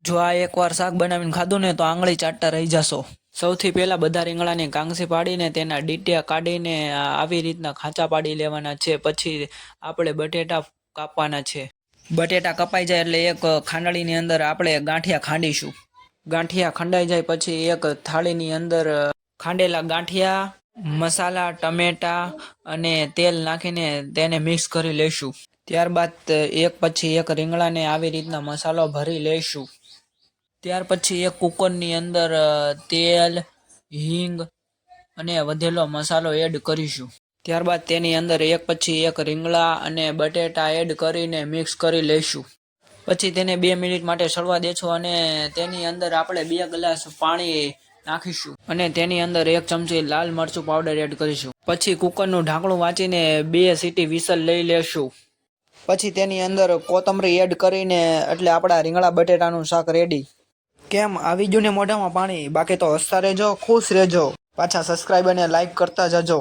જો આ એકવાર શાક બનાવીને ખાધું ને તો આંગળી ચાટતા રહી જશો। સૌથી પહેલા બધા રીંગણાની કાંગસી પાડીને તેના ડીટિયા કાઢીને આવી રીતના ખાંચા પાડી લેવાના છે। પછી આપણે બટેટા કાપવાના છે। બટેટા કપાઈ જાય એટલે એક ખાંડણીની અંદર આપણે ગાંઠિયા ખાંડીશું। ગાંઠિયા ખંડાઈ જાય પછી એક થાળીની અંદર ખાંડેલા ગાંઠિયા, મસાલા, ટમેટા અને તેલ નાખીને તેને મિક્સ કરી લઈશું। ત્યારબાદ એક પછી એક રીંગણાને આવી રીતના મસાલો ભરી લઈશું। ત્યાર પછી એક કુકરની અંદર તેલ, હિંગ અને વધેલો મસાલો એડ કરીશું। ત્યારબાદ તેની અંદર એક પછી એક રીંગણા અને બટેટા એડ કરીને મિક્સ કરી લઈશું। પછી તેને 2 મિનિટ માટે સળવા દેશું અને તેની અંદર આપણે 2 ગ્લાસ પાણી નાખીશું અને તેની અંદર 1 ચમચી લાલ મરચું પાવડર એડ કરીશું। પછી કુકરનું ઢાંકણું વાંચીને 2 સીટી વિસલ લઈ લેશું। પછી તેની અંદર કોથમરી એડ કરીને એટલે આપણા રીંગણા બટેટાનું શાક રેડી। કેમ આવી ગયું ને મોઢામાં પાણી? બાકી તો હસતા રહેજો, ખુશ રહેજો, પાછા સબસ્ક્રાઇબ અને લાઈક કરતા જજો।